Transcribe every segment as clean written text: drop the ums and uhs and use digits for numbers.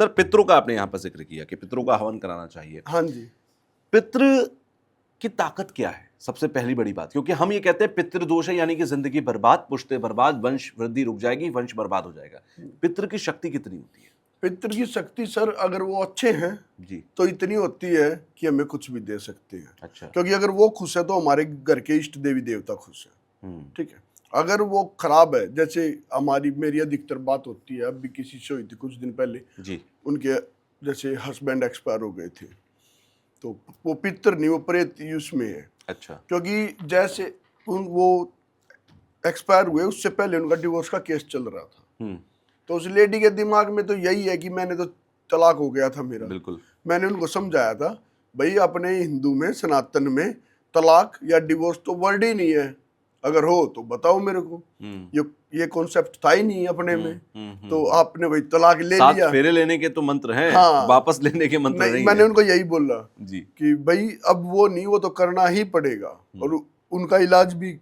Sir पितरों का आपने यहाँ पर जिक्र किया कि पितरों का हवन कराना चाहिए। हाँ जी। पितृ की ताकत क्या है? सबसे पहली बड़ी बात, क्योंकि हम ये कहते हैं पितृ दोष है यानी कि जिंदगी बर्बाद, पुश्ते बर्बाद, वंश वृद्धि रुक जाएगी, वंश बर्बाद हो जाएगा। पितृ की शक्ति कितनी होती है? पितृ की शक्ति सर, अगर वो अच्छे हैं जी। तो इतनी होती है कि हमें कुछ भी दे सकते हैं। अच्छा। क्योंकि अगर वो खुश है तो हमारे घर के इष्ट देवी देवता खुश है। ठीक है। अगर वो खराब है, जैसे मेरी अधिकतर बात होती है, अब भी किसी से हुई थी कुछ दिन पहले जी। उनके जैसे हस्बैंड एक्सपायर हो गए थे, तो वो पितृ नहीं, वो प्रेत उसमें है। अच्छा। क्योंकि जैसे वो एक्सपायर हुए उससे पहले उनका डिवोर्स का केस चल रहा था। तो उस लेडी के दिमाग में तो यही है कि मैंने तो तलाक हो गया था मेरा। बिल्कुल। मैंने उनको समझाया था, भाई अपने हिंदू में, सनातन में तलाक या डिवोर्स तो वर्ड ही नहीं है, अगर हो तो बताओ मेरे को। ये कॉन्सेप्ट था ही नहीं अपने में। तो आपने भाई तलाक ले सात लिया। फेरे लेने के तो मंत्र हैं, हाँ, वापस लेने के मंत्र नहीं मैंने है। उनको यही बोला जी। कि भाई अब वो नहीं, वो तो करना ही पड़ेगा। और उनका इलाज भी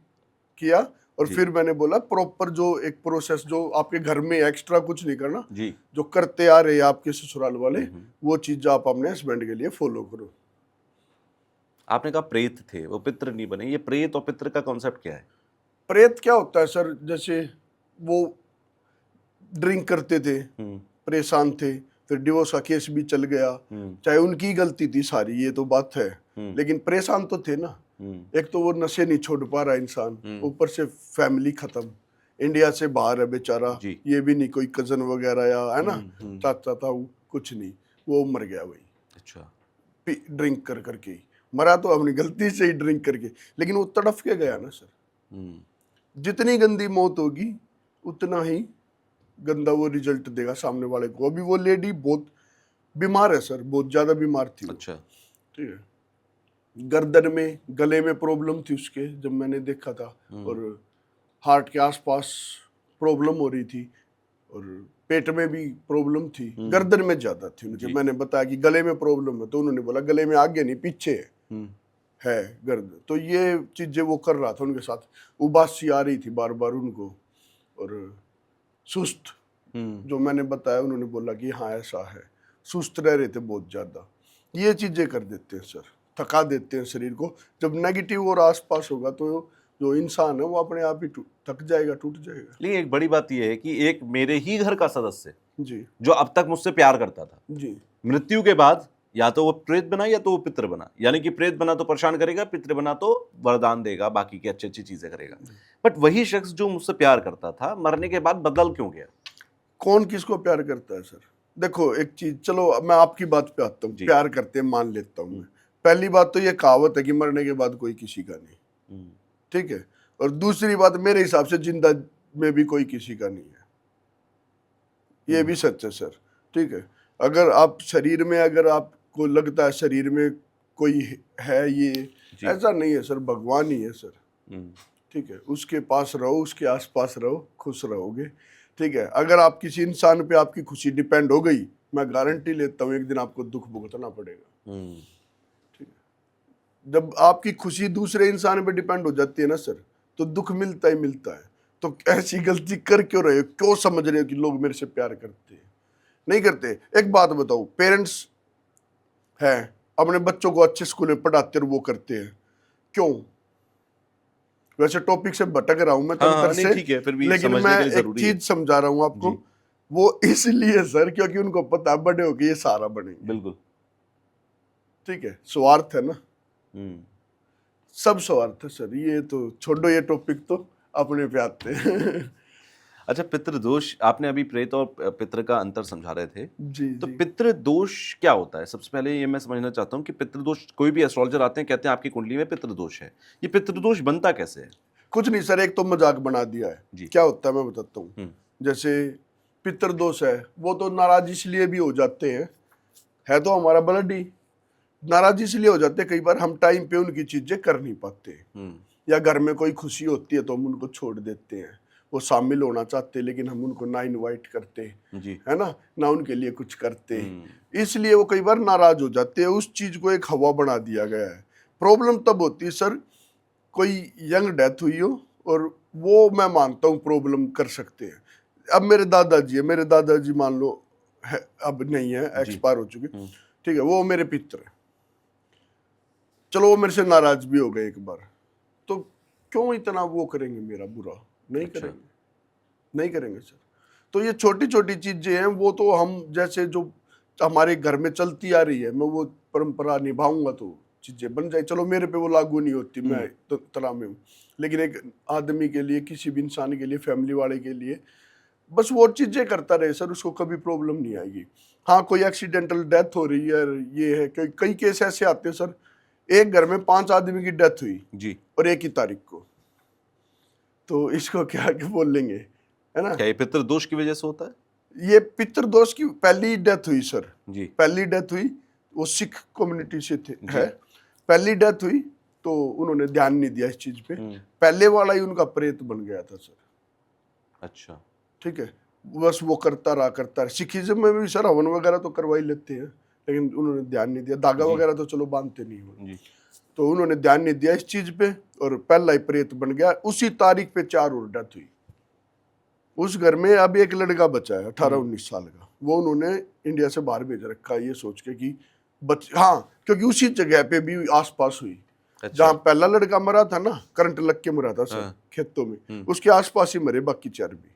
किया। और फिर मैंने बोला प्रॉपर जो एक प्रोसेस जो आपके घर में एक्स्ट्रा कुछ नहीं करना जी। जो करते आ रहे हैं आपके ससुराल वाले, वो चीज आप अपने हस्बैंड के लिए फॉलो करो। आपने कहा प्रेत थे, वो पितृ नहीं बने, ये प्रेत और पितृ का कॉन्सेप्ट क्या है? प्रेत क्या होता है सर, जैसे वो ड्रिंक करते थे, परेशान थे, फिर डिवोर्स का केस भी चल गया, चाहे उनकी गलती थी सारी, ये तो बात है, लेकिन परेशान तो थे ना। एक तो वो नशे नहीं छोड़ पा रहा इंसान, ऊपर से फैमिली खत्म, इंडिया से बाहर है बेचारा, ये भी नहीं कोई कजन वगैरह या है ना चाचा था, कुछ नहीं, वो मर गया भाई। अच्छा। ड्रिंक कर करके ही मरा, तो अपनी गलती से ही ड्रिंक करके, लेकिन वो तड़फ के गया ना सर। जितनी गंदी मौत होगी उतना ही गंदा वो रिजल्ट देगा सामने वाले को। अभी वो लेडी बहुत बीमार है सर, बहुत ज्यादा बीमार थी। अच्छा। ठीक है, गर्दन में, गले में प्रॉब्लम थी उसके, जब मैंने देखा था, और हार्ट के आसपास प्रॉब्लम हो रही थी, और पेट में भी प्रॉब्लम थी, गर्दन में ज्यादा थी उनके। मैंने बताया कि गले में प्रॉब्लम है, तो उन्होंने बोला गले में आगे नहीं पीछे है गर्द। तो ये चीजें वो कर रहा था उनके साथ, उबासी आ रही थी बार बार उनको, और सुस्त, जो मैंने बताया उन्होंने बोला कि हाँ ऐसा है, सुस्त रह रहे थे बहुत ज्यादा। ये चीजें कर देते हैं सर, थका देते हैं शरीर को। जब नेगेटिव और आसपास होगा तो जो इंसान है वो अपने आप ही थक जाएगा, टूट जाएगा। लेकिन एक बड़ी बात यह है कि एक मेरे ही घर का सदस्य जी, जो अब तक मुझसे प्यार करता था, जी, मृत्यु के बाद या तो वो प्रेत बना या तो वो पितृ बना, यानी कि प्रेत बना तो परेशान करेगा, पितृ बना तो वरदान देगा, बाकी की अच्छी अच्छी चीजें करेगा। बट वही शख्स जो मुझसे प्यार करता था मरने के बाद बदल क्यों गया? कौन किसको प्यार करता है सर? देखो एक चीज, चलो मैं आपकी बात पे आता हूँ, प्यार करते हैं मान लेता हूँ मैं। पहली बात तो ये कहावत है कि मरने के बाद कोई किसी का नहीं, ठीक है। और दूसरी बात, मेरे हिसाब से जिंदा में भी कोई किसी का नहीं है, ये भी सच है सर। ठीक है, अगर आप शरीर में, अगर आपको लगता है शरीर में कोई है, ये ऐसा नहीं है सर, भगवान ही है सर। ठीक है, उसके पास रहो, उसके आसपास रहो, खुश रहोगे। ठीक है, अगर आप किसी इंसान पे आपकी खुशी डिपेंड हो गई, मैं गारंटी लेता हूँ एक दिन आपको दुख भुगतना पड़ेगा। ठीक है, जब आपकी खुशी दूसरे इंसान पे डिपेंड हो जाती है ना सर, तो दुख मिलता ही मिलता है। तो ऐसी गलती कर क्यों रहे हो? क्यों समझ रहे हो कि लोग मेरे से प्यार करते हैं? नहीं करते। एक बात बताओ, पेरेंट्स है अपने बच्चों को अच्छे स्कूल में पढ़ाते और वो करते हैं, क्यों? वैसे टॉपिक से भटक रहा हूं मैं तब तक से, ठीक है, फिर भी लेकिन मैं एक चीज समझा रहा हूं आपको। वो इसलिए सर क्योंकि उनको पता है बड़े होके ये सारा बनेंगे। बिल्कुल। ठीक है, स्वार्थ है ना, सब स्वार्थ है सर। ये तो छोड़ो, ये टॉपिक तो अपने पे आते हैं। अच्छा, पितृदोष, आपने अभी प्रेत और पितृ का अंतर समझा रहे थे। जी, तो जी। पितृदोष क्या होता है? सबसे पहले ये मैं समझना चाहता हूँ कि पितृदोष, कोई भी एस्ट्रोलॉजर आते हैं कहते हैं आपकी कुंडली में पितृदोष है, ये पितृदोष बनता कैसे है? कुछ नहीं सर, एक तो मजाक बना दिया है। क्या होता है मैं बताता हूँ। जैसे पितृदोष है, वो तो नाराज इसलिए भी हो जाते हैं, है तो हमारा ब्लड ही, नाराज इसलिए हो जाते हैं कई बार हम टाइम पे उनकी चीजें कर नहीं पाते, या घर में कोई खुशी होती है तो हम उनको छोड़ देते हैं, वो शामिल होना चाहते लेकिन हम उनको ना इनवाइट करते, है ना उनके लिए कुछ करते, इसलिए वो कई बार नाराज हो जाते हैं। उस चीज को एक हवा बना दिया गया है। प्रॉब्लम तब होती है सर, कोई यंग डेथ हुई हो, और वो मैं मानता हूँ प्रॉब्लम कर सकते हैं। अब मेरे दादाजी है, मेरे दादाजी मान लो अब नहीं है, जी। एक्सपायर हो चुके, ठीक है, वो मेरे पितर है। चलो वो मेरे से नाराज भी हो गए एक बार, तो क्यों इतना वो करेंगे मेरा बुरा? नहीं अच्छा। करेंगे, नहीं करेंगे सर। तो ये छोटी छोटी चीजें हैं, वो तो हम जैसे जो हमारे घर में चलती आ रही है, मैं वो परंपरा निभाऊंगा तो चीजें बन जाए। चलो मेरे पे वो लागू नहीं होती, मैं तो तरह में हूँ, लेकिन एक आदमी के लिए, किसी भी इंसान के लिए, फैमिली वाले के लिए, बस वो चीजें करता रहे सर, उसको कभी प्रॉब्लम नहीं आएगी। हाँ, कोई एक्सीडेंटल डेथ हो रही है, ये है, कई केस ऐसे आते हैं सर, एक घर में 5 आदमी की डेथ हुई जी। और एक ही तारीख को, तो इसको क्या बोल लेंगे, है ना? क्या ये पितृ दोष की वजह से होता है? ये पितृदोष की पहली डेथ हुई सर, जी। पहली डेथ हुई, वो सिख कम्युनिटी से थे, जी। है, पहली डेथ हुई तो उन्होंने ध्यान नहीं दिया इस चीज पे, पहले वाला ही उनका प्रेत बन गया था सर। अच्छा। ठीक है, बस वो करता रहा। सिखिज्म में भी सर हवन वगैरह तो करवा ही लेते हैं, लेकिन उन्होंने ध्यान नहीं दिया। धागा वगैरह तो चलो बांधते नहीं हो, जी। तो उन्होंने ध्यान नहीं दिया इस चीज पे, और पहला ही प्रेत बन गया। उसी तारीख पे 4 और डेथ हुई। उस घर में अब एक लड़का बचा है 18-19 साल का, वो उन्होंने इंडिया से बाहर भेज रखा है, ये सोच के कि हाँ, क्योंकि उसी जगह पे भी आसपास हुई। अच्छा। जहाँ पहला लड़का मरा था ना, करंट लग के मरा था सर, हाँ। खेतों में, उसके आसपास ही मरे बाकी 4 भी।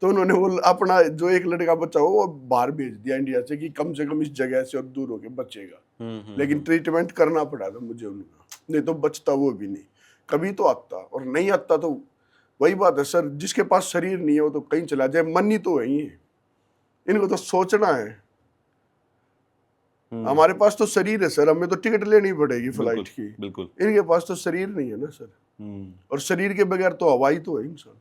तो उन्होंने वो अपना जो एक लड़का बचा वो बाहर भेज दिया इंडिया से, कि कम से कम इस जगह से और दूर होके बचेगा। लेकिन ट्रीटमेंट करना पड़ा था मुझे उनका, नहीं तो बचता वो भी नहीं, कभी तो आता, और नहीं आता तो वही बात है सर, जिसके पास शरीर नहीं है वो तो कहीं चला जाए, मन ही तो वही है, इनको तो सोचना है। हमारे पास तो शरीर है सर, हमें तो टिकट लेनी पड़ेगी फ्लाइट की, बिल्कुल। इनके पास तो शरीर नहीं है ना सर, और शरीर के बगैर तो हवा ही तो है इंसान।